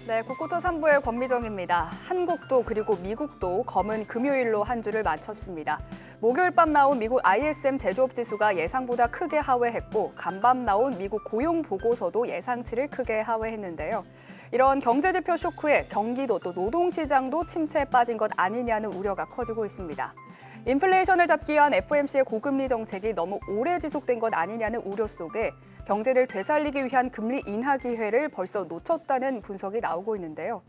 네, 국고토 3부의 권미정입니다. 한국도 그리고 미국도 검은 금요일로 한 주를 마쳤습니다. 목요일 밤 나온 미국 ISM 제조업 지수가 예상보다 크게 하회했고 간밤 나온 미국 고용 보고서도 예상치를 크게 하회했는데요. 이런 경제지표 쇼크에 경기도 또 노동시장도 침체에 빠진 것 아니냐는 우려가 커지고 있습니다. 인플레이션을 잡기 위한 FOMC의 고금리 정책이 너무 오래 지속된 것 아니냐는 우려 속에 경제를 되살리기 위한 금리 인하 기회를 벌써 놓쳤다는 분석이 나오고 있는데요.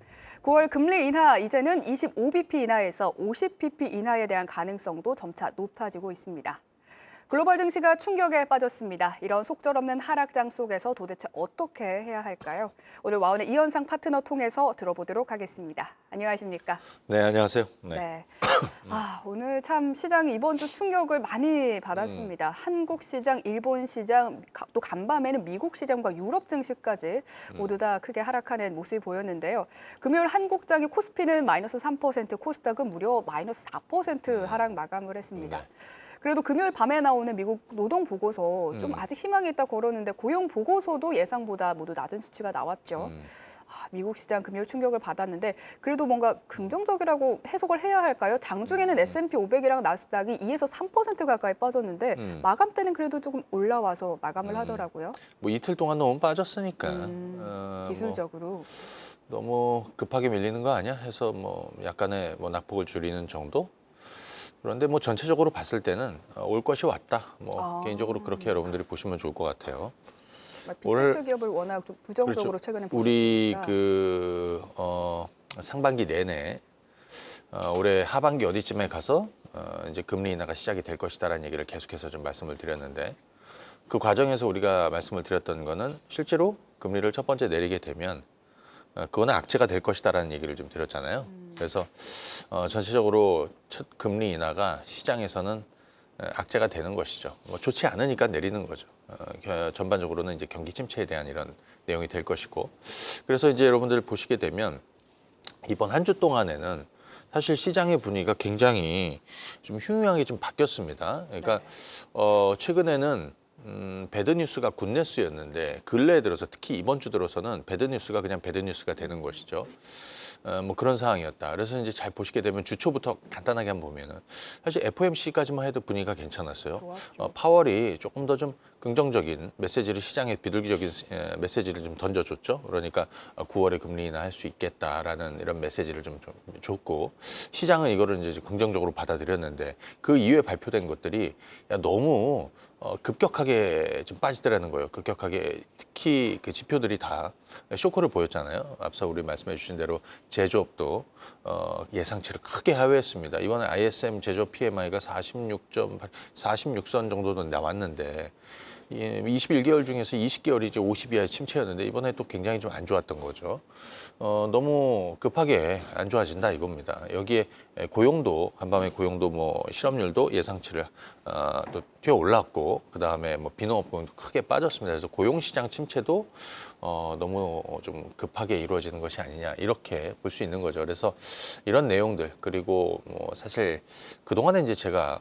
9월 금리 인하 이제는 25bp 인하에서 50bp 인하에 대한 가능성도 점차 높아지고 있습니다. 글로벌 증시가 충격에 빠졌습니다. 이런 속절없는 하락장 속에서 도대체 어떻게 해야 할까요? 오늘 와운의 이현상 파트너 통해서 들어보도록 하겠습니다. 안녕하십니까? 네, 안녕하세요. 네. 오늘 참 시장이 이번 주 충격을 많이 받았습니다. 한국 시장, 일본 시장, 또 간밤에는 미국 시장과 유럽 증시까지 모두 다 크게 하락하는 모습이 보였는데요. 금요일 한국장이 코스피는 마이너스 3%, 코스닥은 무려 마이너스 4% 하락 마감을 했습니다. 네. 그래도 금요일 밤에 나오는 미국 노동 보고서 좀 아직 희망이 있다 걸었는데 고용 보고서도 예상보다 모두 낮은 수치가 나왔죠. 미국 시장 금요일 충격을 받았는데 그래도 뭔가 긍정적이라고 해석을 해야 할까요? 장중에는 S&P 500이랑 나스닥이 2에서 3% 가까이 빠졌는데 마감 때는 그래도 조금 올라와서 마감을 하더라고요. 뭐 이틀 동안 너무 빠졌으니까 기술적으로. 너무 급하게 밀리는 거 아니야? 해서 뭐 약간의 뭐 낙폭을 줄이는 정도? 그런데 뭐 전체적으로 봤을 때는 올 것이 왔다. 뭐 개인적으로 그렇게 여러분들이 보시면 좋을 것 같아요. 빅테크 기업을 워낙 좀 부정적으로 그렇죠. 최근에 우리 보셨으니까. 상반기 내내 올해 하반기 어디쯤에 가서 이제 금리 인하가 시작이 될 것이다라는 얘기를 계속해서 좀 말씀을 드렸는데 그 과정에서 우리가 말씀을 드렸던 거는 실제로 금리를 첫 번째 내리게 되면 그거는 악재가 될 것이다라는 얘기를 좀 드렸잖아요. 그래서 전체적으로 첫 금리 인하가 시장에서는 악재가 되는 것이죠. 뭐 좋지 않으니까 내리는 거죠. 전반적으로는 이제 경기 침체에 대한 이런 내용이 될 것이고, 그래서 이제 여러분들 보시게 되면 이번 한 주 동안에는 사실 시장의 분위기가 굉장히 좀 흉흉하게 좀 바뀌었습니다. 그러니까 최근에는 배드 뉴스가 굿 뉴스였는데 근래에 들어서 특히 이번 주 들어서는 배드 뉴스가 그냥 배드 뉴스가 되는 것이죠. 뭐 그런 상황이었다. 그래서 이제 잘 보시게 되면 주초부터 간단하게 한번 보면은 사실 FOMC까지만 해도 분위기가 괜찮았어요. 파월이 조금 더 좀 긍정적인 메시지를 시장에 비둘기적인 메시지를 좀 던져줬죠. 그러니까 9월에 금리 인하할 수 있겠다라는 이런 메시지를 좀 줬고 시장은 이거를 이제 긍정적으로 받아들였는데 그 이후에 발표된 것들이 너무 급격하게 좀 빠지더라는 거예요. 급격하게 특히 그 지표들이 다 쇼크를 보였잖아요. 앞서 우리 말씀해 주신 대로 제조업도 예상치를 크게 하회했습니다. 이번에 ISM 제조업 PMI가 46선 정도는 나왔는데 21개월 중에서 20개월이 이제 50 이하의 침체였는데 이번에 또 굉장히 좀 안 좋았던 거죠. 너무 급하게 안 좋아진다 이겁니다. 여기에 고용도 간밤에 고용도 뭐 실업률도 예상치를 또 뛰어 올랐고 그 다음에 뭐 비농업 고용도 크게 빠졌습니다. 그래서 고용 시장 침체도 너무 좀 급하게 이루어지는 것이 아니냐 이렇게 볼 수 있는 거죠. 그래서 이런 내용들 그리고 뭐 사실 그 동안에 이제 제가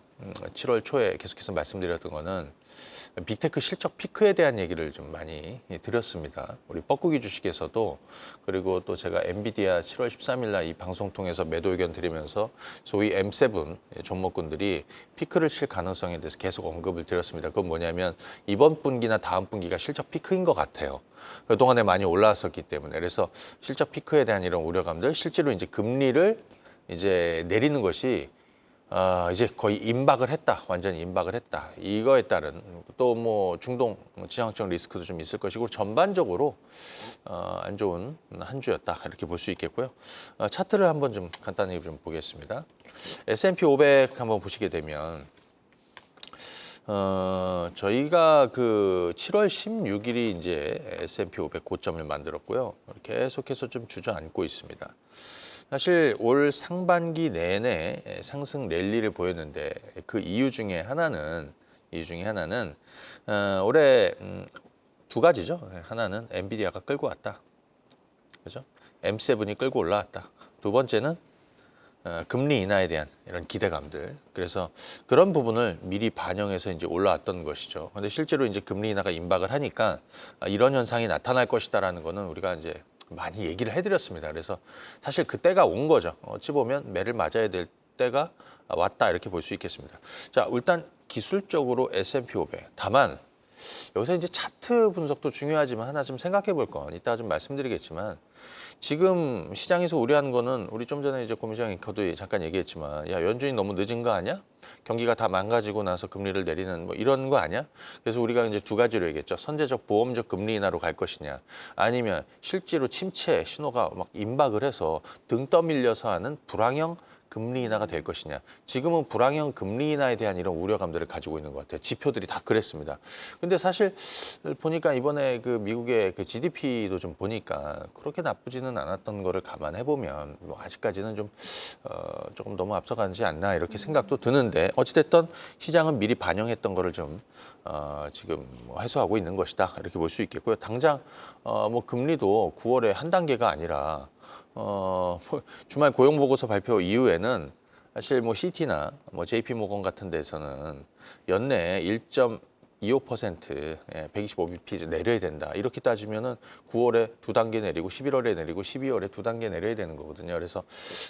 7월 초에 계속해서 말씀드렸던 거는 빅테크 실적 피크에 대한 얘기를 좀 많이 드렸습니다. 우리 뻐꾸기 주식에서도 그리고 또 제가 엔비디아 7월 13일 날 이 방송 통해서 매도 의견 드리면서 소위 M7 종목군들이 피크를 칠 가능성에 대해서 계속 언급을 드렸습니다. 그건 뭐냐면 이번 분기나 다음 분기가 실적 피크인 것 같아요. 그동안에 많이 올라왔었기 때문에 그래서 실적 피크에 대한 이런 우려감들 실제로 이제 금리를 이제 내리는 것이 이제 거의 임박을 했다. 완전히 임박을 했다. 이거에 따른 또 뭐 중동 지정학적 리스크도 좀 있을 것이고 전반적으로 안 좋은 한 주였다. 이렇게 볼 수 있겠고요. 차트를 한번 좀 간단히 좀 보겠습니다. S&P 500 한번 보시게 되면 저희가 그 7월 16일이 이제 S&P 500 고점을 만들었고요. 계속해서 좀 주저앉고 있습니다. 사실 올 상반기 내내 상승 랠리를 보였는데 그 이유 중에 하나는 올해 두 가지죠. 하나는 엔비디아가 끌고 왔다. 그죠? M7이 끌고 올라왔다. 두 번째는 금리 인하에 대한 이런 기대감들. 그래서 그런 부분을 미리 반영해서 이제 올라왔던 것이죠. 근데 실제로 이제 금리 인하가 임박을 하니까 이런 현상이 나타날 것이다라는 거는 우리가 이제 많이 얘기를 해드렸습니다. 그래서 사실 그때가 온 거죠. 어찌 보면 매를 맞아야 될 때가 왔다 이렇게 볼 수 있겠습니다. 자, 일단 기술적으로 S&P 500. 다만 여기서 이제 차트 분석도 중요하지만 하나 좀 생각해 볼 건 이따가 좀 말씀드리겠지만 지금 시장에서 우려하는 거는 우리 좀 전에 이제 고민장 앵커도 잠깐 얘기했지만 야, 연준이 너무 늦은 거 아니야? 경기가 다 망가지고 나서 금리를 내리는 뭐 이런 거 아니야? 그래서 우리가 이제 두 가지로 얘기했죠. 선제적 보험적 금리 인하로 갈 것이냐 아니면 실제로 침체 신호가 막 임박을 해서 등 떠밀려서 하는 불황형 금리 인하가 될 것이냐. 지금은 불황형 금리 인하에 대한 이런 우려감들을 가지고 있는 것 같아요. 지표들이 다 그랬습니다. 근데 사실 보니까 이번에 그 미국의 그 GDP도 좀 보니까 그렇게 나쁘지는 않았던 거를 감안해 보면 뭐 아직까지는 좀 조금 너무 앞서가지 않나 이렇게 생각도 드는데 어찌됐든 시장은 미리 반영했던 거를 좀 지금 뭐 해소하고 있는 것이다 이렇게 볼 수 있겠고요. 당장 뭐 금리도 9월에 한 단계가 아니라 주말 고용 보고서 발표 이후에는 사실 뭐 CT나 뭐 JP모건 같은 데서는 연내 1.25% 125bp 내려야 된다. 이렇게 따지면은 9월에 두 단계 내리고 11월에 내리고 12월에 두 단계 내려야 되는 거거든요. 그래서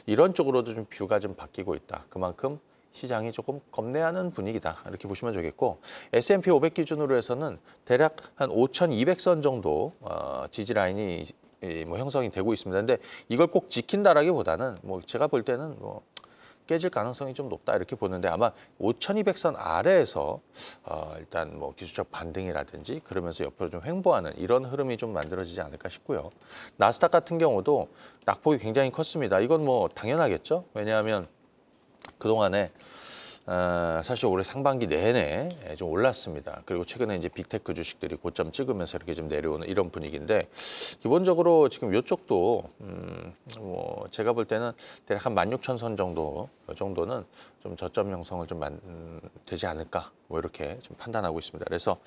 이런 쪽으로도 좀 뷰가 좀 바뀌고 있다. 그만큼 시장이 조금 겁내하는 분위기다. 이렇게 보시면 되겠고 S&P 500 기준으로 해서는 대략 한 5,200선 정도 지지 라인이 뭐 형성이 되고 있습니다. 근데 이걸 꼭 지킨다라기보다는 뭐 제가 볼 때는 뭐 깨질 가능성이 좀 높다 이렇게 보는데 아마 5,200선 아래에서 일단 뭐 기술적 반등이라든지 그러면서 옆으로 좀 횡보하는 이런 흐름이 좀 만들어지지 않을까 싶고요. 나스닥 같은 경우도 낙폭이 굉장히 컸습니다. 이건 뭐 당연하겠죠. 왜냐하면 그동안에 사실 올해 상반기 내내 좀 올랐습니다. 그리고 최근에 이제 빅테크 주식들이 고점 찍으면서 이렇게 좀 내려오는 이런 분위기인데 기본적으로 지금 이쪽도 뭐 제가 볼 때는 대략 한 16,000선 정도 이 정도는 좀 저점 형성을 좀 되지 않을까 뭐 이렇게 좀 판단하고 있습니다. 그래서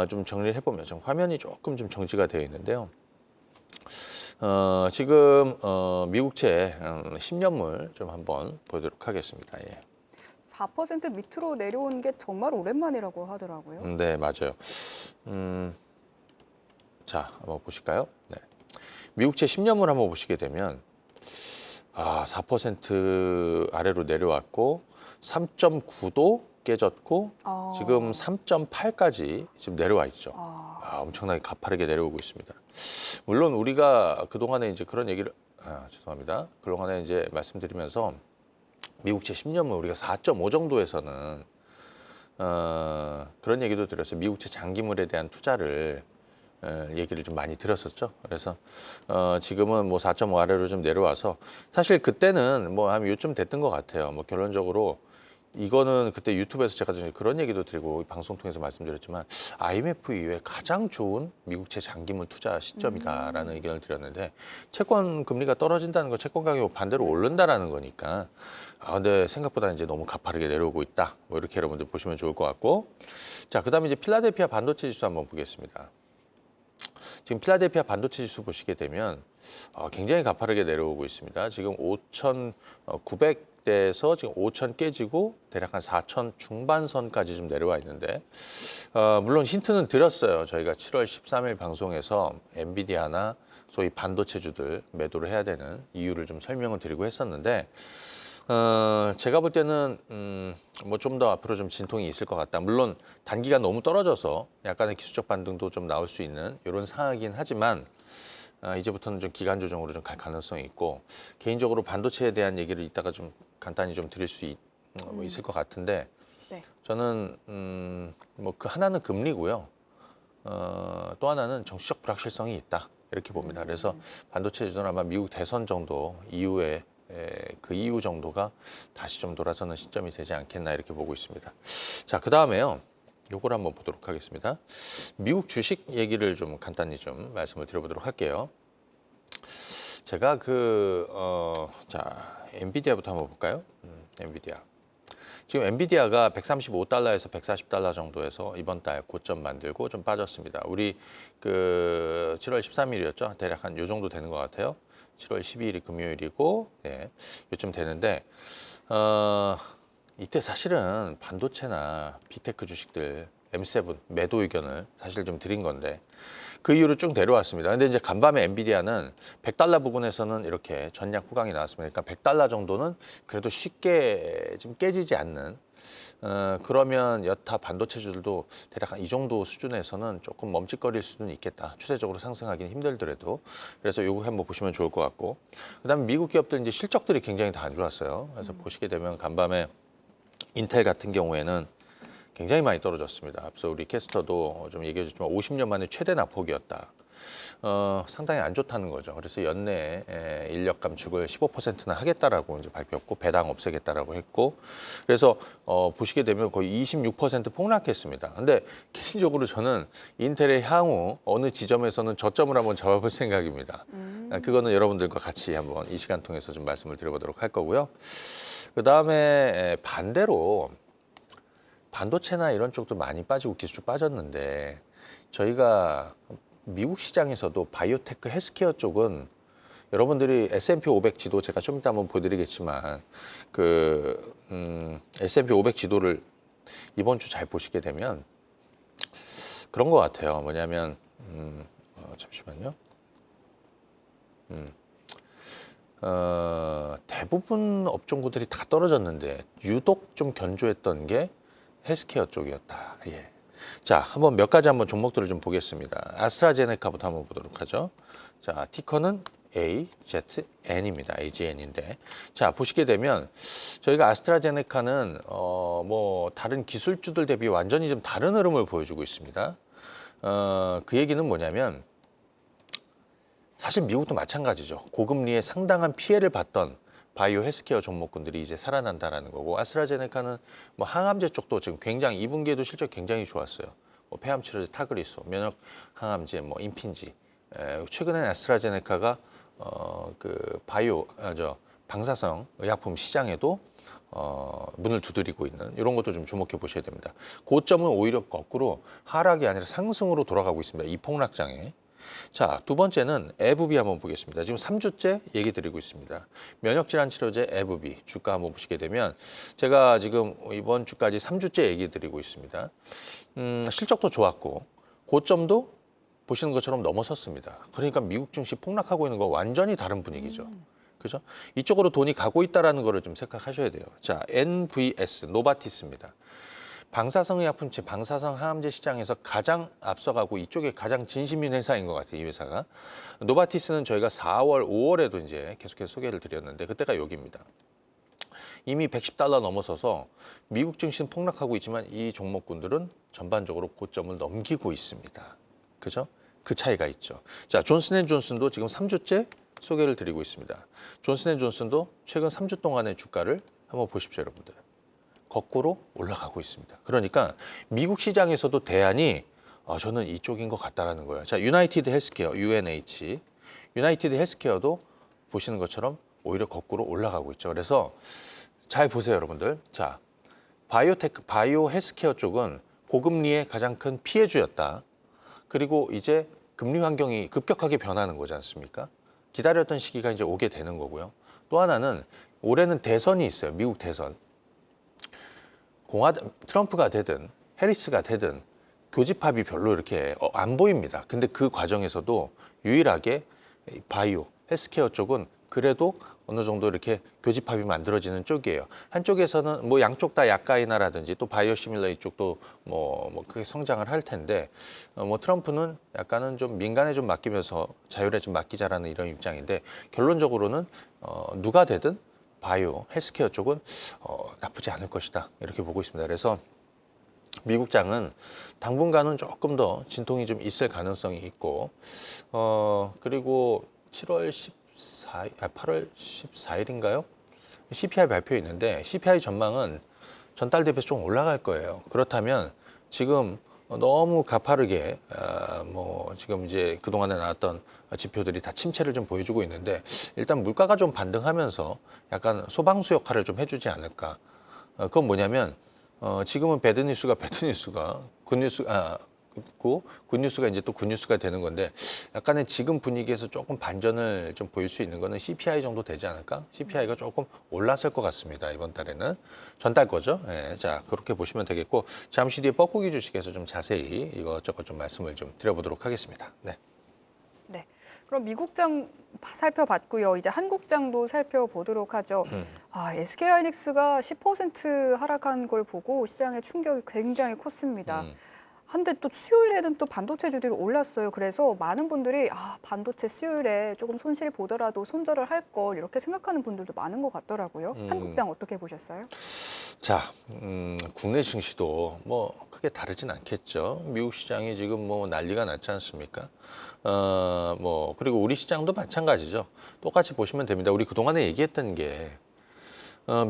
좀 정리를 해보면 좀 화면이 조금 좀 정지가 되어 있는데요. 지금 미국채 10년물 좀 한번 보도록 하겠습니다. 예. 4% 밑으로 내려온 게 정말 오랜만이라고 하더라고요. 네, 맞아요. 자, 한번 보실까요? 네. 미국채 10년물 한번 보시게 되면 4% 아래로 내려왔고 3.9도 깨졌고 지금 3.8까지 지금 내려와 있죠. 엄청나게 가파르게 내려오고 있습니다. 물론 우리가 그동안에 이제 그런 얘기를 죄송합니다. 그동안에 이제 말씀드리면서 미국채 10년물 우리가 4.5 정도에서는 그런 얘기도 드렸어요. 미국채 장기물에 대한 투자를 얘기를 좀 많이 들었었죠. 그래서 지금은 뭐 4.5 아래로 좀 내려와서 사실 그때는 뭐 한 요쯤 됐던 것 같아요. 뭐 결론적으로 이거는 그때 유튜브에서 제가 그런 얘기도 드리고 방송 통해서 말씀드렸지만 IMF 이후에 가장 좋은 미국채 장기물 투자 시점이다라는 의견을 드렸는데 채권 금리가 떨어진다는 거 채권 가격이 반대로 오른다라는 거니까 근데 생각보다 이제 너무 가파르게 내려오고 있다. 뭐 이렇게 여러분들 보시면 좋을 것 같고 자, 그다음에 이제 필라델피아 반도체 지수 한번 보겠습니다. 지금 필라델피아 반도체 지수 보시게 되면 굉장히 가파르게 내려오고 있습니다. 지금 5,900대에서 지금 5,000 깨지고 대략 한 4,000 중반선까지 좀 내려와 있는데 물론 힌트는 드렸어요. 저희가 7월 13일 방송에서 엔비디아나 소위 반도체주들 매도를 해야 되는 이유를 좀 설명을 드리고 했었는데 제가 볼 때는 뭐 좀 더 앞으로 좀 진통이 있을 것 같다. 물론 단기가 너무 떨어져서 약간의 기술적 반등도 좀 나올 수 있는 이런 상황이긴 하지만 이제부터는 좀 기간 조정으로 좀 갈 가능성이 있고 개인적으로 반도체에 대한 얘기를 이따가 좀 간단히 좀 드릴 수 있을 것 같은데 네. 저는 뭐 그 하나는 금리고요. 또 하나는 정치적 불확실성이 있다 이렇게 봅니다. 그래서 반도체 주는 아마 미국 대선 정도 이후에 그 이후 정도가 다시 좀 돌아서는 시점이 되지 않겠나 이렇게 보고 있습니다. 자, 그 다음에요. 요걸 한번 보도록 하겠습니다. 미국 주식 얘기를 좀 간단히 좀 말씀을 드려보도록 할게요. 제가 자, 엔비디아부터 한번 볼까요? 엔비디아. 지금 엔비디아가 135달러에서 140달러 정도에서 이번 달 고점 만들고 좀 빠졌습니다. 우리 7월 13일이었죠. 대략 한 요 정도 되는 것 같아요. 7월 12일이 금요일이고, 요쯤 되는데, 이때 사실은 반도체나 빅테크 주식들 M7 매도 의견을 사실 좀 드린 건데 그 이후로 쭉 내려왔습니다. 근데 이제 간밤에 엔비디아는 100달러 부근에서는 이렇게 전략 후강이 나왔습니다. 그러니까 100달러 정도는 그래도 쉽게 좀 깨지지 않는 그러면 여타 반도체주들도 대략 한 이 정도 수준에서는 조금 멈칫거릴 수는 있겠다. 추세적으로 상승하기는 힘들더라도. 그래서 요거 한번 보시면 좋을 것 같고. 그다음에 미국 기업들 이제 실적들이 굉장히 다 안 좋았어요. 그래서 보시게 되면 간밤에 인텔 같은 경우에는 굉장히 많이 떨어졌습니다. 앞서 우리 캐스터도 좀 얘기해 줬지만 50년 만에 최대 낙폭이었다. 상당히 안 좋다는 거죠. 그래서 연내에 인력 감축을 15%나 하겠다라고 이제 발표했고 배당 없애겠다라고 했고 그래서 보시게 되면 거의 26% 폭락했습니다. 근데 개인적으로 저는 인텔의 향후 어느 지점에서는 저점을 한번 잡아볼 생각입니다. 그거는 여러분들과 같이 한번 이 시간 통해서 좀 말씀을 드려보도록 할 거고요. 그 다음에 반대로 반도체나 이런 쪽도 많이 빠지고 기술주 빠졌는데 저희가 미국 시장에서도 바이오테크 헬스케어 쪽은 여러분들이 S&P 500 지도 제가 좀 이따 한번 보여드리겠지만 그 S&P 500 지도를 이번 주 잘 보시게 되면 그런 것 같아요. 뭐냐면 잠시만요. 대부분 업종구들이 다 떨어졌는데 유독 좀 견조했던 게 헬스케어 쪽이었다. 예. 자, 한번 몇 가지 한번 종목들을 좀 보겠습니다. 아스트라제네카부터 한번 보도록 하죠. 자, 티커는 AZN입니다. AGN인데. 자, 보시게 되면 저희가 아스트라제네카는 뭐 다른 기술주들 대비 완전히 좀 다른 흐름을 보여주고 있습니다. 그 얘기는 뭐냐면 사실 미국도 마찬가지죠. 고금리에 상당한 피해를 봤던 바이오 헬스케어 종목군들이 이제 살아난다라는 거고 아스트라제네카는 뭐 항암제 쪽도 지금 굉장히 2분기에도 실적 굉장히 좋았어요. 뭐 폐암 치료제 타그리소, 면역 항암제, 뭐 임핀지. 최근에 아스트라제네카가 그 방사성 의약품 시장에도 문을 두드리고 있는 이런 것도 좀 주목해 보셔야 됩니다. 고점은 오히려 거꾸로 하락이 아니라 상승으로 돌아가고 있습니다. 이 폭락장에. 자, 두 번째는 에브비 한번 보겠습니다. 지금 3주째 얘기 드리고 있습니다. 면역질환 치료제 에브비 주가 한번 보시게 되면 제가 지금 이번 주까지 3주째 얘기 드리고 있습니다. 실적도 좋았고 고점도 보시는 것처럼 넘어섰습니다. 그러니까 미국 증시 폭락하고 있는 거 완전히 다른 분위기죠. 그죠? 이쪽으로 돈이 가고 있다는 거를 좀 생각하셔야 돼요. 자, NVS 노바티스입니다. 방사성 의약품체, 방사성 항암제 시장에서 가장 앞서가고 이쪽에 가장 진심인 회사인 것 같아요, 이 회사가. 노바티스는 저희가 4월, 5월에도 이제 계속해서 소개를 드렸는데 그때가 여기입니다. 이미 110달러 넘어서서 미국 증시는 폭락하고 있지만 이 종목군들은 전반적으로 고점을 넘기고 있습니다. 그죠? 그 차이가 있죠. 자, 존슨앤존슨도 지금 3주째 소개를 드리고 있습니다. 존슨앤존슨도 최근 3주 동안의 주가를 한번 보십시오, 여러분들. 거꾸로 올라가고 있습니다. 그러니까 미국 시장에서도 대안이 저는 이쪽인 것 같다라는 거예요. 자, 유나이티드 헬스케어, UNH. 유나이티드 헬스케어도 보시는 것처럼 오히려 거꾸로 올라가고 있죠. 그래서 잘 보세요, 여러분들. 자, 바이오 헬스케어 쪽은 고금리의 가장 큰 피해주였다. 그리고 이제 금리 환경이 급격하게 변하는 거지 않습니까? 기다렸던 시기가 이제 오게 되는 거고요. 또 하나는 올해는 대선이 있어요. 미국 대선. 트럼프가 되든 해리스가 되든 교집합이 별로 이렇게 안 보입니다. 근데 그 과정에서도 유일하게 바이오, 헬스케어 쪽은 그래도 어느 정도 이렇게 교집합이 만들어지는 쪽이에요. 한쪽에서는 뭐 양쪽 다 약가이나라든지 또 바이오 시밀러 이쪽도 뭐 크게 성장을 할 텐데 뭐 트럼프는 약간은 좀 민간에 좀 맡기면서 자율에 좀 맡기자라는 이런 입장인데 결론적으로는 누가 되든 바이오, 헬스케어 쪽은 나쁘지 않을 것이다 이렇게 보고 있습니다. 그래서 미국장은 당분간은 조금 더 진통이 좀 있을 가능성이 있고 그리고 8월 14일인가요? CPI 발표 있는데 CPI 전망은 전달 대비해서 좀 올라갈 거예요. 그렇다면 지금 너무 가파르게 뭐 지금 이제 그동안에 나왔던 지표들이 다 침체를 좀 보여주고 있는데 일단 물가가 좀 반등하면서 약간 소방수 역할을 좀 해주지 않을까. 그건 뭐냐면 지금은 배드뉴스가 굿뉴스 있고 굿뉴스가 이제 또 굿뉴스가 되는 건데 약간의 지금 분위기에서 조금 반전을 좀 보일 수 있는 거는 CPI 정도 되지 않을까? CPI가 조금 올랐을 것 같습니다. 이번 달에는 전달 거죠. 예, 자 그렇게 보시면 되겠고 잠시 뒤에 뻐꾸기 주식에서 좀 자세히 이것저것 좀 말씀을 좀 드려보도록 하겠습니다. 네. 네. 그럼 미국장 살펴봤고요. 이제 한국장도 살펴보도록 하죠. SK하이닉스가 10% 하락한 걸 보고 시장의 충격이 굉장히 컸습니다. 한데 또 수요일에는 또 반도체주들이 올랐어요. 그래서 많은 분들이 반도체 수요일에 조금 손실 보더라도 손절을 할 걸 이렇게 생각하는 분들도 많은 것 같더라고요. 한국장 어떻게 보셨어요? 자, 국내 증시도 뭐 크게 다르진 않겠죠. 미국 시장이 지금 뭐 난리가 났지 않습니까? 뭐 그리고 우리 시장도 마찬가지죠. 똑같이 보시면 됩니다. 우리 그동안에 얘기했던 게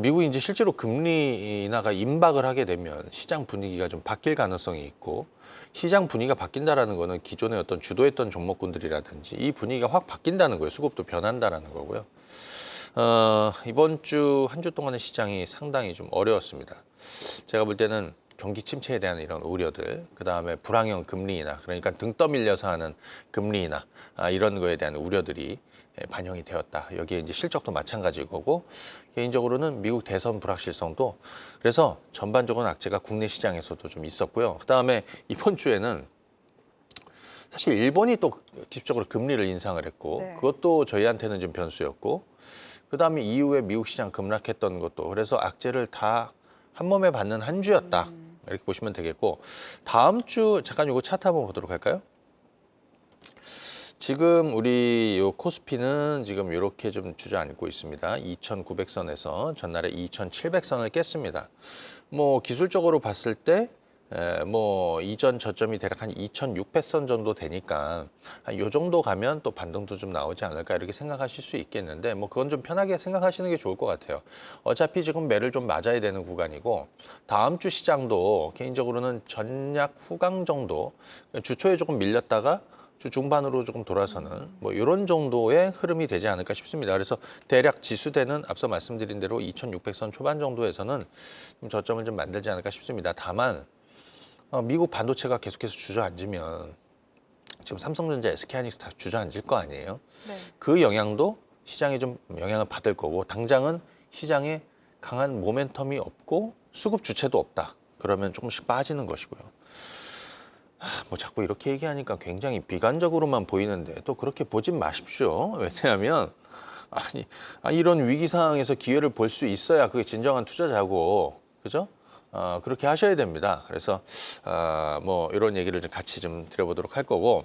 미국이 이제 실제로 금리 인하가 임박을 하게 되면 시장 분위기가 좀 바뀔 가능성이 있고 시장 분위기가 바뀐다라는 거는 기존의 어떤 주도했던 종목군들이라든지 이 분위기가 확 바뀐다는 거예요. 수급도 변한다라는 거고요. 이번 주 한 주 동안의 시장이 상당히 좀 어려웠습니다. 제가 볼 때는 경기 침체에 대한 이런 우려들, 그 다음에 불황형 금리 인하, 그러니까 등 떠밀려서 하는 금리 인하, 이런 거에 대한 우려들이 반영이 되었다. 여기에 이제 실적도 마찬가지일 거고, 개인적으로는 미국 대선 불확실성도 그래서 전반적으로 악재가 국내 시장에서도 좀 있었고요. 그 다음에 이번 주에는 사실 일본이 또 기습적으로 금리를 인상을 했고, 네. 그것도 저희한테는 좀 변수였고, 그 다음에 이후에 미국 시장 급락했던 것도 그래서 악재를 다 한 몸에 받는 한 주였다. 이렇게 보시면 되겠고, 다음 주 잠깐 요거 차트 한번 보도록 할까요? 지금 우리 요 코스피는 지금 이렇게 좀 주저앉고 있습니다. 2,900선에서 전날에 2,700선을 깼습니다. 뭐 기술적으로 봤을 때 뭐 이전 저점이 대략 한 2,600선 정도 되니까 한 요 정도 가면 또 반등도 좀 나오지 않을까 이렇게 생각하실 수 있겠는데 뭐 그건 좀 편하게 생각하시는 게 좋을 것 같아요. 어차피 지금 매를 좀 맞아야 되는 구간이고 다음 주 시장도 개인적으로는 전략 후강 정도 주초에 조금 밀렸다가 주 중반으로 조금 돌아서는 뭐 이런 정도의 흐름이 되지 않을까 싶습니다. 그래서 대략 지수대는 앞서 말씀드린 대로 2,600선 초반 정도에서는 좀 저점을 좀 만들지 않을까 싶습니다. 다만 미국 반도체가 계속해서 주저앉으면 지금 삼성전자, SK하이닉스 다 주저앉을 거 아니에요. 네. 그 영향도 시장에 좀 영향을 받을 거고 당장은 시장에 강한 모멘텀이 없고 수급 주체도 없다. 그러면 조금씩 빠지는 것이고요. 뭐 자꾸 이렇게 얘기하니까 굉장히 비관적으로만 보이는데 또 그렇게 보진 마십시오. 왜냐하면 이런 위기 상황에서 기회를 볼 수 있어야 그게 진정한 투자자고 그죠? 그렇게 하셔야 됩니다. 그래서 뭐 이런 얘기를 좀 같이 좀 드려보도록 할 거고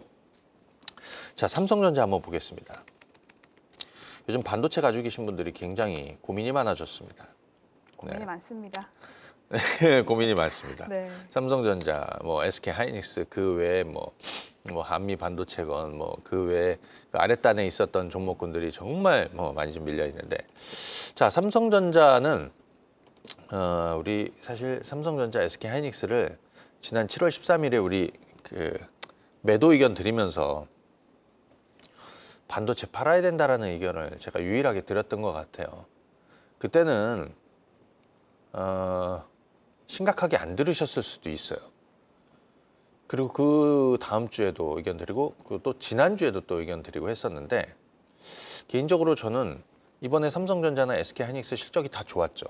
자 삼성전자 한번 보겠습니다. 요즘 반도체 가지고 계신 분들이 굉장히 고민이 많아졌습니다. 고민이 네. 많습니다. 고민이 많습니다. 네. 삼성전자, 뭐 SK 하이닉스 그 외에 뭐 한미 반도체건 뭐 그 외에 그 아랫단에 있었던 종목군들이 정말 뭐 많이 좀 밀려 있는데 자 삼성전자는 우리 사실 삼성전자, SK 하이닉스를 지난 7월 13일에 우리 그 매도 의견 드리면서 반도체 팔아야 된다라는 의견을 제가 유일하게 드렸던 것 같아요. 그때는 심각하게 안 들으셨을 수도 있어요. 그리고 그 다음 주에도 의견 드리고 또 지난 주에도 또 의견 드리고 했었는데 개인적으로 저는 이번에 삼성전자나 SK하이닉스 실적이 다 좋았죠.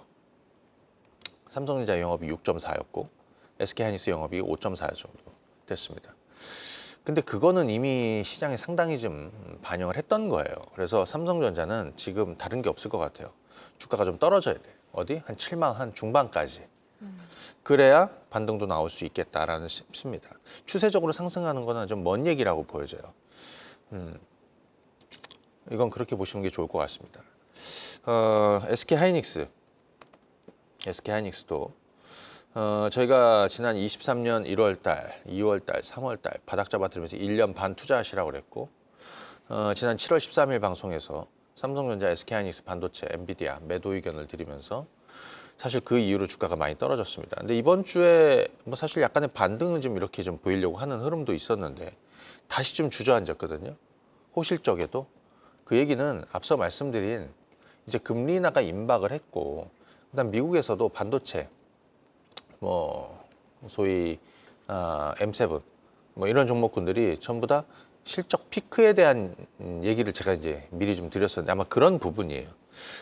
삼성전자 영업이 6.4였고 SK하이닉스 영업이 5.4 정도 됐습니다. 근데 그거는 이미 시장에 상당히 좀 반영을 했던 거예요. 그래서 삼성전자는 지금 다른 게 없을 것 같아요. 주가가 좀 떨어져야 돼. 어디? 한 7만 한 중반까지. 그래야 반등도 나올 수 있겠다라는 싶습니다. 추세적으로 상승하는 거는 좀 먼 얘기라고 보여져요. 이건 그렇게 보시는 게 좋을 것 같습니다. SK하이닉스도 저희가 지난 23년 1월달, 2월달, 3월달 바닥 잡아들면서 1년 반 투자하시라고 그랬고 지난 7월 13일 방송에서 삼성전자, SK하이닉스 반도체, 엔비디아 매도 의견을 드리면서 사실 그 이후로 주가가 많이 떨어졌습니다. 근데 이번 주에 뭐 사실 약간의 반등을 좀 이렇게 좀 보이려고 하는 흐름도 있었는데 다시 좀 주저앉았거든요. 호실적에도 그 얘기는 앞서 말씀드린 이제 금리 인하가 임박을 했고 그다음 미국에서도 반도체 뭐 소위 M7 뭐 이런 종목군들이 전부 다 실적 피크에 대한 얘기를 제가 이제 미리 좀 드렸었는데 아마 그런 부분이에요.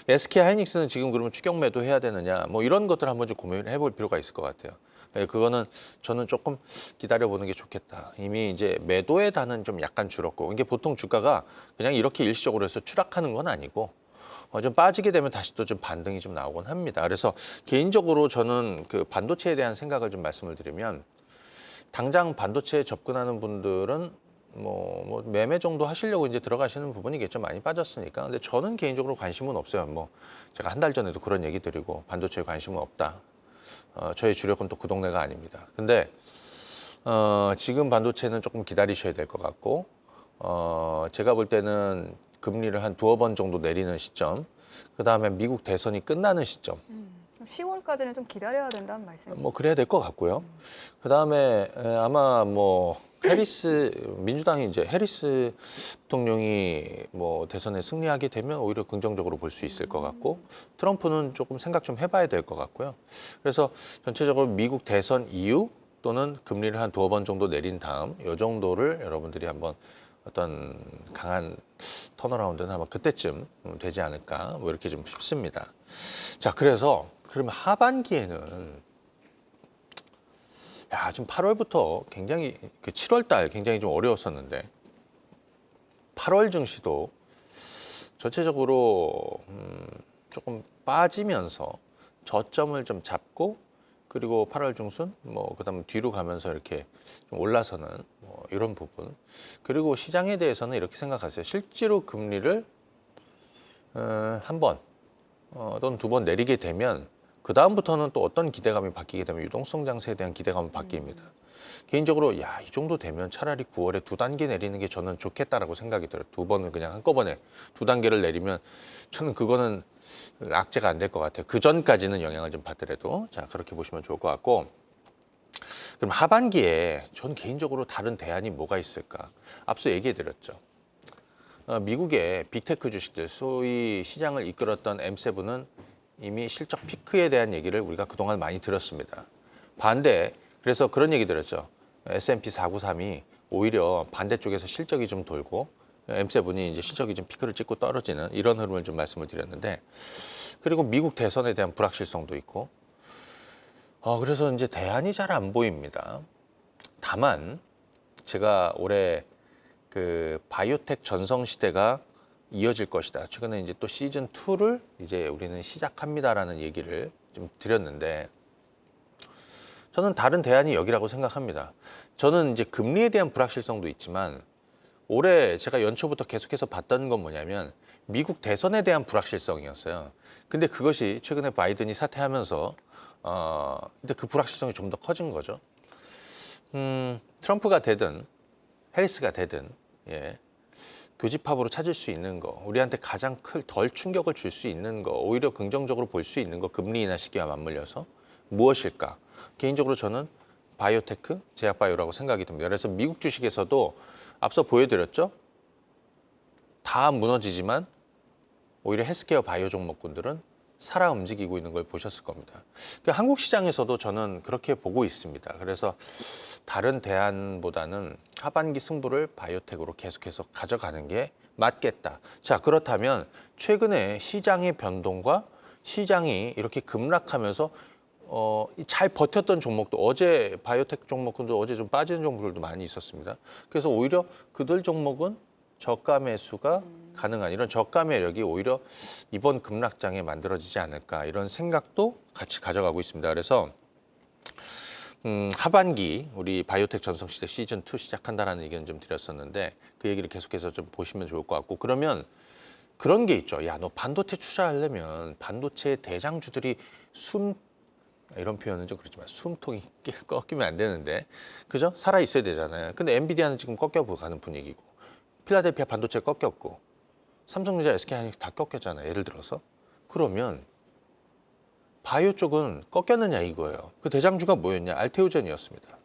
SK 하이닉스는 지금 그러면 추격 매도해야 되느냐 뭐 이런 것들 한번 좀 고민을 해볼 필요가 있을 것 같아요. 그거는 저는 조금 기다려보는 게 좋겠다. 이미 이제 매도의 단은 좀 약간 줄었고 이게 보통 주가가 그냥 이렇게 일시적으로 해서 추락하는 건 아니고 좀 빠지게 되면 다시 또 좀 반등이 좀 나오곤 합니다. 그래서 개인적으로 저는 그 반도체에 대한 생각을 좀 말씀을 드리면 당장 반도체에 접근하는 분들은 뭐 매매 정도 하시려고 이제 들어가시는 부분이겠죠. 많이 빠졌으니까. 근데 저는 개인적으로 관심은 없어요. 뭐 제가 한 달 전에도 그런 얘기 드리고 반도체에 관심은 없다. 저의 주력은 또 그 동네가 아닙니다. 근데 지금 반도체는 조금 기다리셔야 될 것 같고 제가 볼 때는 금리를 한 두어 번 정도 내리는 시점, 그다음에 미국 대선이 끝나는 시점. 10월까지는 좀 기다려야 된다는 말씀이시죠? 뭐 그래야 될 것 같고요. 그다음에 아마 뭐 민주당이 이제 해리스 대통령이 뭐 대선에 승리하게 되면 오히려 긍정적으로 볼 수 있을 것 같고 트럼프는 조금 생각 좀 해봐야 될 것 같고요. 그래서 전체적으로 미국 대선 이후 또는 금리를 한 두어 번 정도 내린 다음 이 정도를 여러분들이 한번 어떤 강한 턴어라운드는 아마 그때쯤 되지 않을까 뭐 이렇게 좀 싶습니다. 자, 그래서 그러면 하반기에는 지금 8월부터 굉장히 그 7월 달 굉장히 좀 어려웠었는데 8월 증시도 전체적으로 조금 빠지면서 저점을 좀 잡고 그리고 8월 중순 뭐 그다음 뒤로 가면서 이렇게 좀 올라서는 뭐 이런 부분 그리고 시장에 대해서는 이렇게 생각하세요. 실제로 금리를 한 번 또는 두 번 내리게 되면 그 다음부터는 또 어떤 기대감이 바뀌게 되면 유동성 장세에 대한 기대감은 바뀝니다. 개인적으로 이 정도 되면 차라리 9월에 두 단계 내리는 게 저는 좋겠다라고 생각이 들어요. 두 번은 그냥 한꺼번에 두 단계를 내리면 저는 그거는 악재가 안 될 것 같아요. 그 전까지는 영향을 좀 받더라도 자 그렇게 보시면 좋을 것 같고 그럼 하반기에 전 개인적으로 다른 대안이 뭐가 있을까? 앞서 얘기해 드렸죠. 미국의 빅테크 주식들 소위 시장을 이끌었던 M7은 이미 실적 피크에 대한 얘기를 우리가 그동안 많이 들었습니다. 반대, 그래서 그런 얘기 들었죠. S&P 493이 오히려 반대쪽에서 실적이 좀 돌고 M7이 이제 실적이 좀 피크를 찍고 떨어지는 이런 흐름을 좀 말씀을 드렸는데 그리고 미국 대선에 대한 불확실성도 있고 그래서 이제 대안이 잘 안 보입니다. 다만 제가 올해 그 바이오텍 전성 시대가 이어질 것이다. 최근에 이제 또 시즌 2를 이제 우리는 시작합니다라는 얘기를 좀 드렸는데 저는 다른 대안이 여기라고 생각합니다. 저는 이제 금리에 대한 불확실성도 있지만 올해 제가 연초부터 계속해서 봤던 건 뭐냐면 미국 대선에 대한 불확실성이었어요. 근데 그것이 최근에 바이든이 사퇴하면서 근데 그 불확실성이 좀 더 커진 거죠. 트럼프가 되든 해리스가 되든 교집합으로 찾을 수 있는 거, 우리한테 가장 덜 충격을 줄 수 있는 거, 오히려 긍정적으로 볼 수 있는 거, 금리 인하 시기와 맞물려서 무엇일까? 개인적으로 저는 바이오테크, 제약바이오라고 생각이 듭니다. 그래서 미국 주식에서도 앞서 보여드렸죠? 다 무너지지만 오히려 헬스케어 바이오 종목군들은 살아 움직이고 있는 걸 보셨을 겁니다. 한국 시장에서도 저는 그렇게 보고 있습니다. 그래서 다른 대안보다는 하반기 승부를 바이오텍으로 계속해서 가져가는 게 맞겠다. 자, 그렇다면 최근에 시장의 변동과 시장이 이렇게 급락하면서 잘 버텼던 종목도 어제 바이오텍 종목도 어제 좀 빠지는 종목들도 많이 있었습니다. 그래서 오히려 그들 종목은 저가 매수가 가능한 이런 저가 매력이 오히려 이번 급락장에 만들어지지 않을까 이런 생각도 같이 가져가고 있습니다. 그래서 하반기 우리 바이오텍 전성시대 시즌2 시작한다라는 의견 좀 드렸었는데 그 얘기를 계속해서 좀 보시면 좋을 것 같고 그러면 그런 게 있죠. 야, 너 반도체 투자하려면 반도체 대장주들이 이런 표현은 좀 그렇지만 숨통이 꺾이면 안 되는데 그죠? 살아 있어야 되잖아요. 근데 엔비디아는 지금 꺾여가는 분위기고 필라델피아 반도체 꺾였고 삼성전자, SK하이닉스 다 꺾였잖아요. 예를 들어서 그러면 바이오 쪽은 꺾였느냐 이거예요. 그 대장주가 뭐였냐? 알테오젠이었습니다.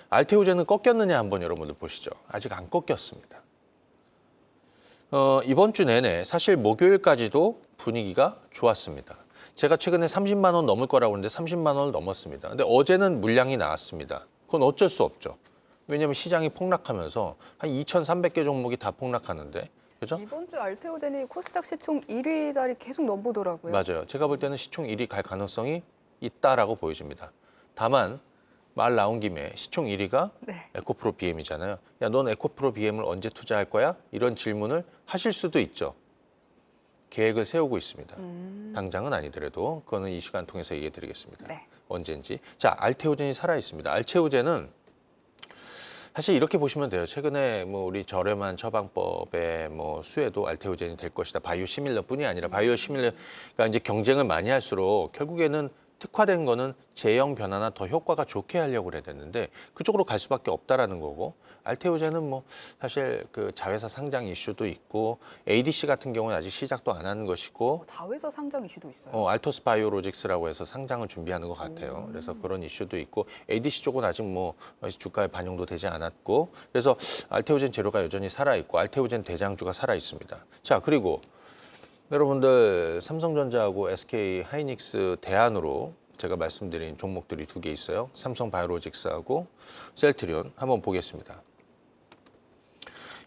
알테오젠은 꺾였느냐 한번 여러분들 보시죠. 아직 안 꺾였습니다. 이번 주 내내 사실 목요일까지도 분위기가 좋았습니다. 제가 최근에 30만 원 넘을 거라고 했는데 30만 원을 넘었습니다. 근데 어제는 물량이 나왔습니다. 그건 어쩔 수 없죠. 왜냐하면 시장이 폭락하면서 한 2,300개 종목이 다 폭락하는데, 그죠? 이번 주 알테오젠이 코스닥 시총 1위 자리 계속 넘보더라고요. 맞아요. 제가 볼 때는 시총 1위 갈 가능성이 있다라고 보여집니다. 다만 말 나온 김에 시총 1위가 네. 에코프로 BM이잖아요. 야, 넌 에코프로 BM을 언제 투자할 거야? 이런 질문을 하실 수도 있죠. 계획을 세우고 있습니다. 당장은 아니더라도 그거는 이 시간 통해서 얘기해 드리겠습니다. 네. 언제인지. 자, 알테오젠이 살아 있습니다. 알테오젠은 사실 이렇게 보시면 돼요. 최근에 뭐 우리 저렴한 처방법의 뭐 수혜도 알테오젠이 될 것이다. 바이오 시밀러뿐이 아니라 바이오 시밀러가 이제 경쟁을 많이 할수록 결국에는 특화된 거는 제형 변화나 더 효과가 좋게 하려고 그래야 되는데 그쪽으로 갈 수밖에 없다라는 거고, 알테오젠은 뭐 사실 그 자회사 상장 이슈도 있고 ADC 같은 경우는 아직 시작도 안 하는 것이고, 자회사 상장 이슈도 있어요. 알토스 바이오로직스라고 해서 상장을 준비하는 것 같아요. 그래서 그런 이슈도 있고 ADC 쪽은 아직 뭐 주가에 반영도 되지 않았고, 그래서 알테오젠 재료가 여전히 살아 있고 알테오젠 대장주가 살아 있습니다. 자, 그리고 여러분들 삼성전자하고 SK 하이닉스 대안으로 제가 말씀드린 종목들이 두 개 있어요. 삼성 바이오로직스하고 셀트리온 한번 보겠습니다.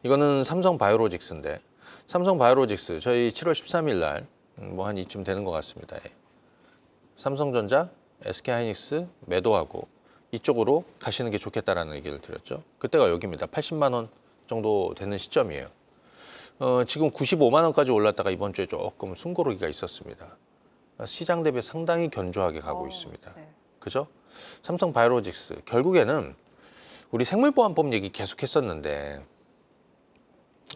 이거는 삼성 바이오로직스인데, 삼성 바이오로직스 저희 7월 13일 날 뭐 한 이쯤 되는 것 같습니다. 예. 삼성전자, SK 하이닉스 매도하고 이쪽으로 가시는 게 좋겠다라는 얘기를 드렸죠. 그때가 여기입니다. 80만 원 정도 되는 시점이에요. 지금 95만 원까지 올랐다가 이번 주에 조금 숨고르기가 있었습니다. 시장 대비 상당히 견조하게 가고 있습니다. 네. 그죠? 삼성 바이오로직스 결국에는 우리 생물보안법 얘기 계속했었는데,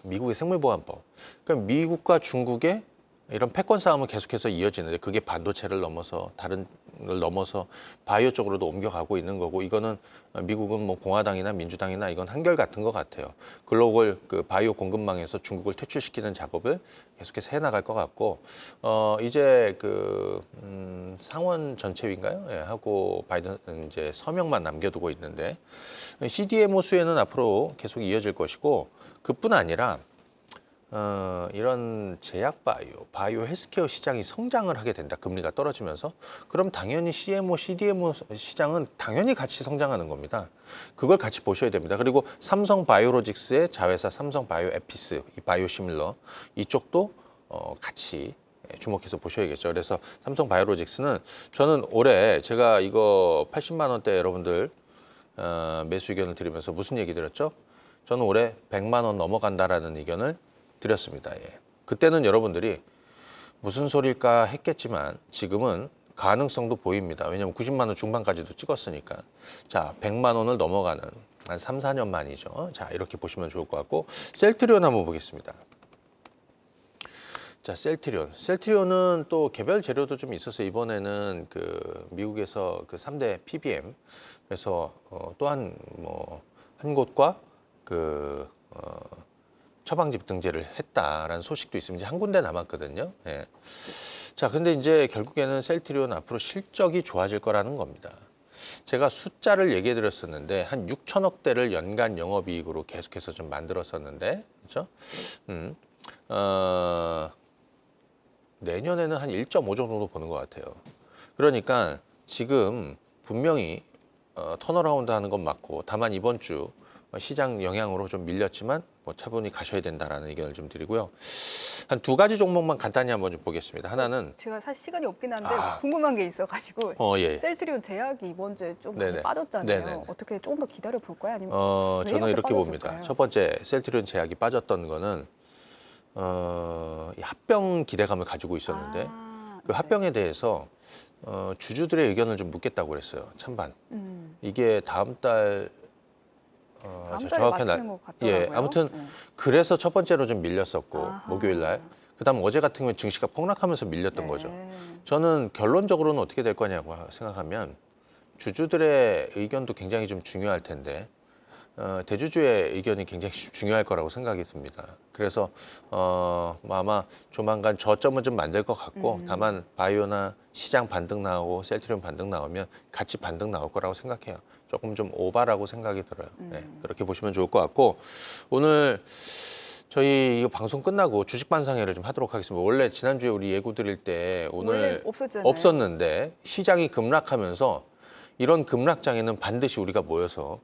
미국의 생물보안법, 그러니까 미국과 중국의 이런 패권 싸움은 계속해서 이어지는데 그게 반도체를 넘어서 다른 걸 넘어서 바이오 쪽으로도 옮겨가고 있는 거고, 이거는 미국은 뭐 공화당이나 민주당이나 이건 한결 같은 것 같아요. 글로벌 그 바이오 공급망에서 중국을 퇴출시키는 작업을 계속해서 해나갈 것 같고, 이제 그 상원 전체위인가요? 예, 하고 바이든 이제 서명만 남겨두고 있는데 CDMO 수혜는 앞으로 계속 이어질 것이고, 그뿐 아니라 이런 제약 바이오 헬스케어 시장이 성장을 하게 된다. 금리가 떨어지면서. 그럼 당연히 CMO, CDMO 시장은 당연히 같이 성장하는 겁니다. 그걸 같이 보셔야 됩니다. 그리고 삼성 바이오로직스의 자회사 삼성 바이오 에피스, 이 바이오 시밀러 이쪽도 같이 주목해서 보셔야겠죠. 그래서 삼성 바이오로직스는 저는 올해 제가 이거 80만 원대 여러분들 매수 의견을 드리면서 무슨 얘기 드렸죠? 저는 올해 100만 원 넘어간다라는 의견을 드렸습니다. 예. 그때는 여러분들이 무슨 소릴까 했겠지만 지금은 가능성도 보입니다. 왜냐하면 90만 원 중반까지도 찍었으니까. 자, 100만 원을 넘어가는 한 3, 4년 만이죠. 자, 이렇게 보시면 좋을 것 같고, 셀트리온 한번 보겠습니다. 자, 셀트리온은 또 개별 재료도 좀 있어서 이번에는 그 미국에서 그 3대 PBM 그래서 또한 뭐 한 곳과 그 처방집 등재를 했다라는 소식도 있으면 이제 한 군데 남았거든요. 예. 자, 근데 이제 결국에는 셀트리온 앞으로 실적이 좋아질 거라는 겁니다. 제가 숫자를 얘기해 드렸었는데 한 6천억대를 연간 영업이익으로 계속해서 좀 만들었었는데, 그렇죠? 내년에는 한 1.5 정도 보는 것 같아요. 그러니까 지금 분명히 턴어라운드 하는 건 맞고, 다만 이번 주 시장 영향으로 좀 밀렸지만 뭐 차분히 가셔야 된다라는 의견을 좀 드리고요. 한 두 가지 종목만 간단히 한번 좀 보겠습니다. 하나는 제가 사실 시간이 없긴 한데 궁금한 게 있어가지고 예. 셀트리온 제약이 이번 주에 좀 네네. 많이 빠졌잖아요. 네네네. 어떻게 조금 더 기다려 볼까요? 아니면 왜 저는 이렇게 빠졌을까요? 봅니다. 첫 번째 셀트리온 제약이 빠졌던 거는 이 합병 기대감을 가지고 있었는데 그 합병에 대해서 주주들의 의견을 좀 묻겠다고 그랬어요. 찬반. 이게 다음 달 다음 달에 마치는 것 같더라고요. 예, 아무튼 그래서 첫 번째로 좀 밀렸었고 아하. 목요일 날. 그다음 어제 같은 경우는 증시가 폭락하면서 밀렸던 네. 거죠. 저는 결론적으로는 어떻게 될 거냐고 생각하면 주주들의 의견도 굉장히 좀 중요할 텐데 대주주의 의견이 굉장히 중요할 거라고 생각이 듭니다. 그래서 뭐 아마 조만간 저점은 좀 만들 것 같고 다만 바이오나 시장 반등 나오고 셀트리온 반등 나오면 같이 반등 나올 거라고 생각해요. 조금 좀 오바라고 생각이 들어요. 네, 그렇게 보시면 좋을 것 같고, 오늘 저희 이거 방송 끝나고 주식 반상회를 좀 하도록 하겠습니다. 원래 지난주에 우리 예고 드릴 때 오늘 원래 없었잖아요. 없었는데 시장이 급락하면서 이런 급락장에는 반드시 우리가 모여서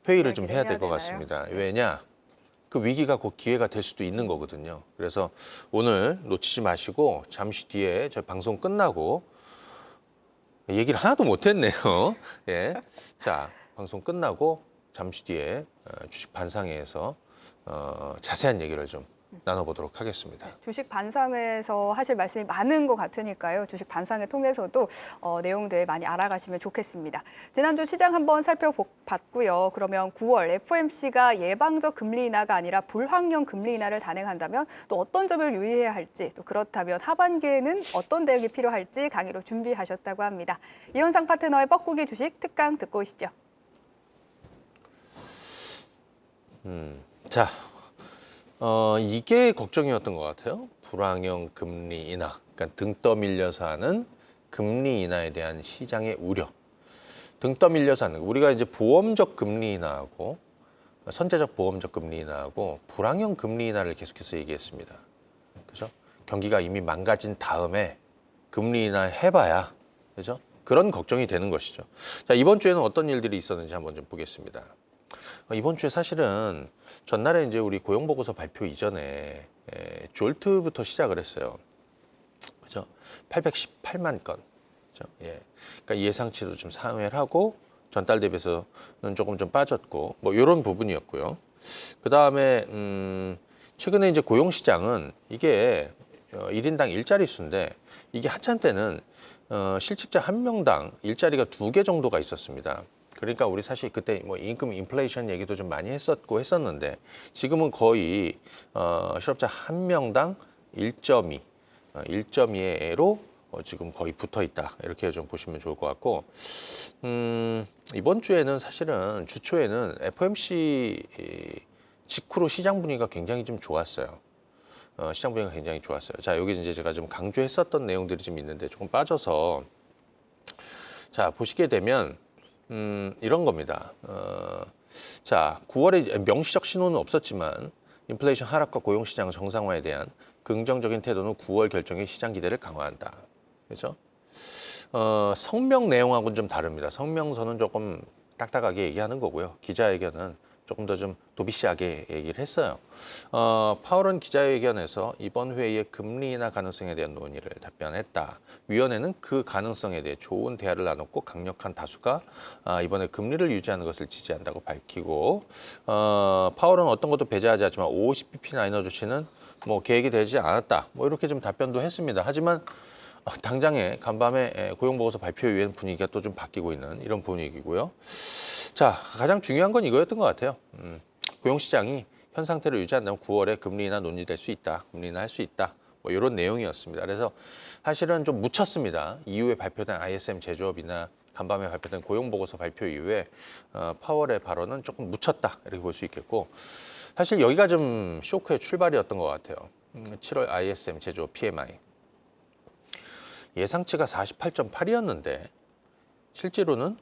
회의를 좀 해야 될 것 되나요? 같습니다. 왜냐? 그 위기가 곧 기회가 될 수도 있는 거거든요. 그래서 오늘 놓치지 마시고 잠시 뒤에 저희 방송 끝나고 얘기를 하나도 못했네요. 예, 자 방송 끝나고 잠시 뒤에 주식 반상회에서 자세한 얘기를 좀 나눠보도록 하겠습니다. 주식 반상회에서 하실 말씀이 많은 것 같으니까요. 주식 반상회 통해서도 내용들 많이 알아가시면 좋겠습니다. 지난주 시장 한번 살펴봤고요. 그러면 9월 FOMC가 예방적 금리 인하가 아니라 불황형 금리 인하를 단행한다면 또 어떤 점을 유의해야 할지, 또 그렇다면 하반기에는 어떤 대응이 필요할지 강의로 준비하셨다고 합니다. 이현상 파트너의 뻐꾸기 주식 특강 듣고 오시죠. 자. 이게 걱정이었던 것 같아요. 불황형 금리 인하, 그러니까 등 떠밀려서 하는 금리 인하에 대한 시장의 우려. 등 떠밀려서 하는 우리가 이제 보험적 금리 인하하고 선제적 보험적 금리 인하하고 불황형 금리 인하를 계속해서 얘기했습니다. 그죠? 경기가 이미 망가진 다음에 금리 인하 해봐야, 그죠? 그런 걱정이 되는 것이죠. 자, 이번 주에는 어떤 일들이 있었는지 한번 좀 보겠습니다. 이번 주에 사실은 전날에 이제 우리 고용보고서 발표 이전에 졸트부터 시작을 했어요. 그죠? 818만 건. 그죠? 예. 그러니까 예상치도 좀 상회를 하고 전달 대비해서는 조금 좀 빠졌고 뭐 이런 부분이었고요. 그 다음에 최근에 이제 고용시장은 이게 1인당 일자리 수인데 이게 한참 때는 실직자 한 명당 일자리가 2개 정도가 있었습니다. 그러니까 우리 사실 그때 뭐 임금 인플레이션 얘기도 좀 많이 했었는데 지금은 거의 실업자 한 명당 1.2, 1.2로 지금 거의 붙어 있다. 이렇게 좀 보시면 좋을 것 같고 이번 주에는 사실은 주초에는 FOMC 직후로 시장 분위기가 굉장히 좀 좋았어요. 시장 분위기가 굉장히 좋았어요. 자, 여기 이제 제가 좀 강조했었던 내용들이 좀 있는데 조금 빠져서 자 보시게 되면. 이런 겁니다. 자, 9월에 명시적 신호는 없었지만 인플레이션 하락과 고용시장 정상화에 대한 긍정적인 태도는 9월 결정의 시장 기대를 강화한다. 그렇죠? 성명 내용하고는 좀 다릅니다. 성명서는 조금 딱딱하게 얘기하는 거고요. 기자회견은 조금 더 좀 도비시하게 얘기를 했어요. 파월은 기자회견에서 이번 회의의 금리 인하 가능성에 대한 논의를 답변했다. 위원회는 그 가능성에 대해 좋은 대화를 나눴고 강력한 다수가 이번에 금리를 유지하는 것을 지지한다고 밝히고 파월은 어떤 것도 배제하지 않지만 50bp 인하 조치는 뭐 계획이 되지 않았다. 뭐 이렇게 좀 답변도 했습니다. 하지만 당장에 간밤에 고용보고서 발표 이후에는 분위기가 또 좀 바뀌고 있는 이런 분위기고요. 자, 가장 중요한 건 이거였던 것 같아요. 고용시장이 현 상태를 유지한다면 9월에 금리 인하 논의될 수 있다. 금리 인하 할 수 있다. 뭐 이런 내용이었습니다. 그래서 사실은 좀 묻혔습니다. 이후에 발표된 ISM 제조업이나 간밤에 발표된 고용보고서 발표 이후에 파월의 발언은 조금 묻혔다. 이렇게 볼 수 있겠고 사실 여기가 좀 쇼크의 출발이었던 것 같아요. 7월 ISM 제조업 PMI. 예상치가 48.8이었는데 실제로는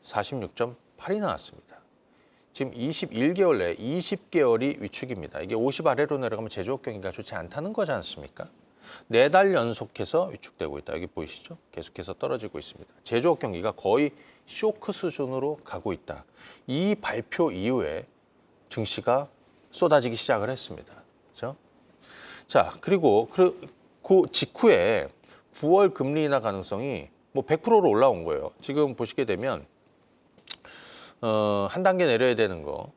46.8이 나왔습니다. 지금 21개월 내에 20개월이 위축입니다. 이게 50 아래로 내려가면 제조업 경기가 좋지 않다는 거지 않습니까? 4달 연속해서 위축되고 있다. 여기 보이시죠? 계속해서 떨어지고 있습니다. 제조업 경기가 거의 쇼크 수준으로 가고 있다. 이 발표 이후에 증시가 쏟아지기 시작을 했습니다. 그렇죠? 자, 그리고 그 직후에 9월 금리 인하 가능성이 뭐 100%로 올라온 거예요. 지금 보시게 되면 한 단계 내려야 되는 거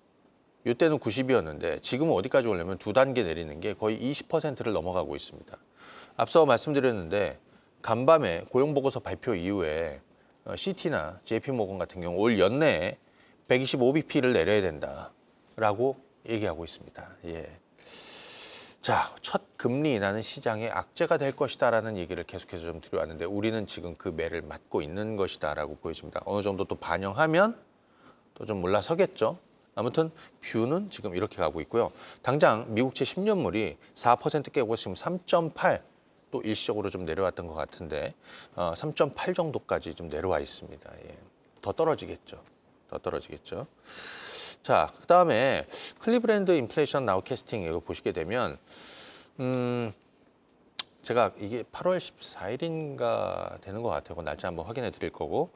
이때는 90이었는데 지금은 어디까지 오려면 2단계 내리는 게 거의 20%를 넘어가고 있습니다. 앞서 말씀드렸는데 간밤에 고용보고서 발표 이후에 CT나 JP모건 같은 경우 올 연내에 125bp를 내려야 된다라고 얘기하고 있습니다. 예. 자, 첫 금리 인하는 시장의 악재가 될 것이다라는 얘기를 계속해서 좀 드려왔는데 우리는 지금 그 매를 맞고 있는 것이다라고 보여집니다. 어느 정도 또 반영하면 또 좀 올라서겠죠. 아무튼 뷰는 지금 이렇게 가고 있고요. 당장 미국채 10년물이 4% 깨고 지금 3.8 또 일시적으로 좀 내려왔던 것 같은데 3.8 정도까지 좀 내려와 있습니다. 예. 더 떨어지겠죠. 더 떨어지겠죠. 자, 그다음에 클리브랜드 인플레이션 나우 캐스팅 이거 보시게 되면 제가 이게 8월 14일인가 되는 것 같아요. 그 날짜 한번 확인해 드릴 거고.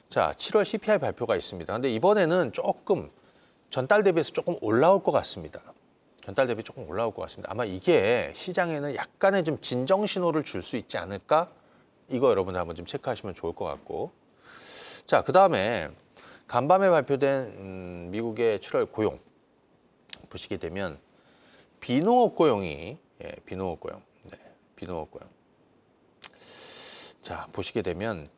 자, 7월 CPI 발표가 있습니다. 근데 이번에는 조금 전달 대비해서 조금 올라올 것 같습니다. 전달 대비 조금 올라올 것 같습니다. 아마 이게 시장에는 약간의 좀 진정 신호를 줄 수 있지 않을까? 이거 여러분들 한번 좀 체크하시면 좋을 것 같고. 자, 그다음에 간밤에 발표된 미국의 7월 고용 보시게 되면 비농업 고용이 비농업 고용. 네, 비농업 고용. 자, 보시게 되면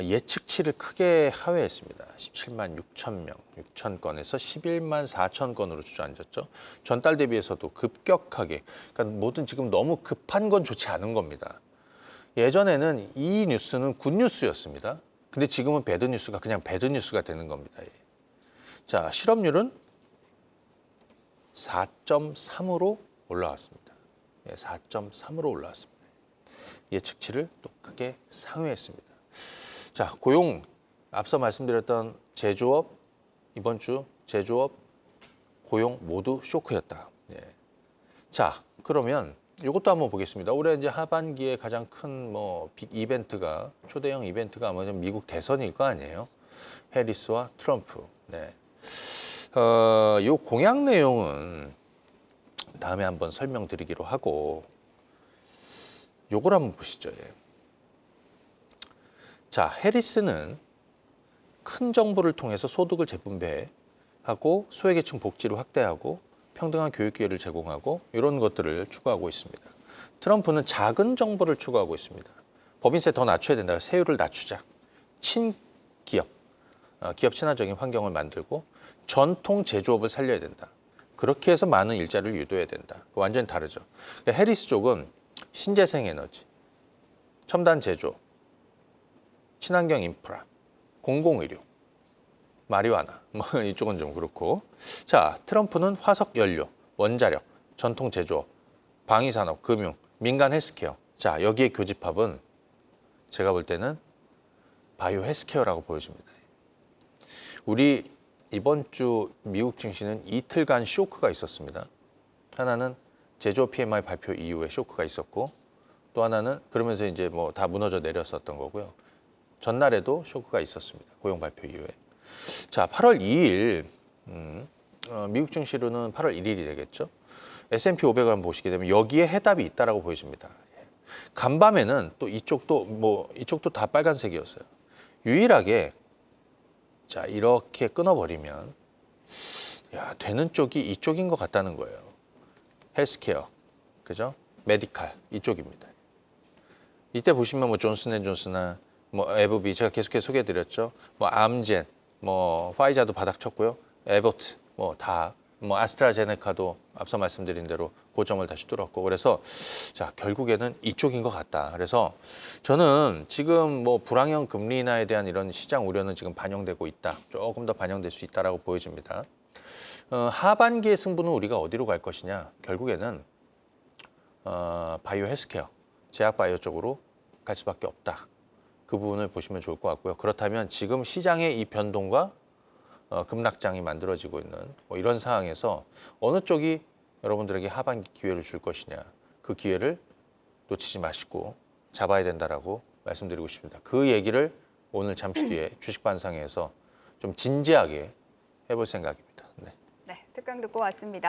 예측치를 크게 하회했습니다. 17만 6천 명, 6천 건에서 11만 4천 건으로 주저앉았죠. 전달 대비해서도 급격하게, 그러니까 뭐든 지금 너무 급한 건 좋지 않은 겁니다. 예전에는 이 뉴스는 굿뉴스였습니다. 근데 지금은 배드뉴스가 그냥 배드뉴스가 되는 겁니다. 자, 실업률은 4.3으로 올라왔습니다. 4.3으로 올라왔습니다. 예측치를 또 크게 상회했습니다. 자, 고용 앞서 말씀드렸던 제조업 이번 주 제조업 고용 모두 쇼크였다. 자, 그러면 이것도 한번 보겠습니다. 올해 이제 하반기에 가장 큰 뭐 빅 이벤트가 초대형 이벤트가 뭐냐면 미국 대선일 거 아니에요. 해리스와 트럼프. 네. 요 공약 내용은 다음에 한번 설명드리기로 하고 요걸 한번 보시죠. 자, 해리스는 큰 정부를 통해서 소득을 재분배하고 소외계층 복지를 확대하고 평등한 교육 기회를 제공하고 이런 것들을 추구하고 있습니다. 트럼프는 작은 정부를 추구하고 있습니다. 법인세 더 낮춰야 된다. 세율을 낮추자. 친기업, 기업 친화적인 환경을 만들고 전통 제조업을 살려야 된다. 그렇게 해서 많은 일자리를 유도해야 된다. 완전히 다르죠. 해리스 쪽은 신재생 에너지, 첨단 제조, 친환경 인프라, 공공의료, 마리화나 뭐 이쪽은 좀 그렇고. 자, 트럼프는 화석 연료, 원자력, 전통 제조업, 방위산업, 금융, 민간 헬스케어. 자, 여기에 교집합은 제가 볼 때는 바이오 헬스케어라고 보여집니다. 우리 이번 주 미국 증시는 이틀간 쇼크가 있었습니다. 하나는 제조업 PMI 발표 이후에 쇼크가 있었고, 또 하나는 그러면서 이제 뭐 다 무너져 내렸었던 거고요. 전날에도 쇼크가 있었습니다. 고용 발표 이후에. 자, 8월 2일 미국 증시로는 8월 1일이 되겠죠. S&P 500을 한번 보시게 되면 여기에 해답이 있다라고 보여집니다. 간밤에는 또 이쪽도 다 빨간색이었어요. 유일하게 자, 이렇게 끊어버리면 야, 되는 쪽이 이쪽인 것 같다는 거예요. 헬스케어, 그죠? 메디칼 이쪽입니다. 이때 보시면 뭐 존슨앤존슨이나 뭐 에브비 제가 계속해서 소개해드렸죠. 뭐 암젠, 뭐 파이자도 바닥쳤고요. 에버트 뭐 다 뭐 아스트라제네카도 앞서 말씀드린 대로 고점을 다시 뚫었고. 그래서 자, 결국에는 이쪽인 것 같다. 그래서 저는 지금 뭐 불황형 금리 인하에 대한 이런 시장 우려는 지금 반영되고 있다. 조금 더 반영될 수 있다라고 보여집니다. 하반기의 승부는 우리가 어디로 갈 것이냐? 결국에는 바이오 헬스케어, 제약 바이오 쪽으로 갈 수밖에 없다. 그 부분을 보시면 좋을 것 같고요. 그렇다면 지금 시장의 이 변동과 급락장이 만들어지고 있는 뭐 이런 상황에서 어느 쪽이 여러분들에게 하반기 기회를 줄 것이냐, 그 기회를 놓치지 마시고 잡아야 된다라고 말씀드리고 싶습니다. 그 얘기를 오늘 잠시 뒤에 주식반상회에서 좀 진지하게 해볼 생각입니다. 네. 네, 특강 듣고 왔습니다.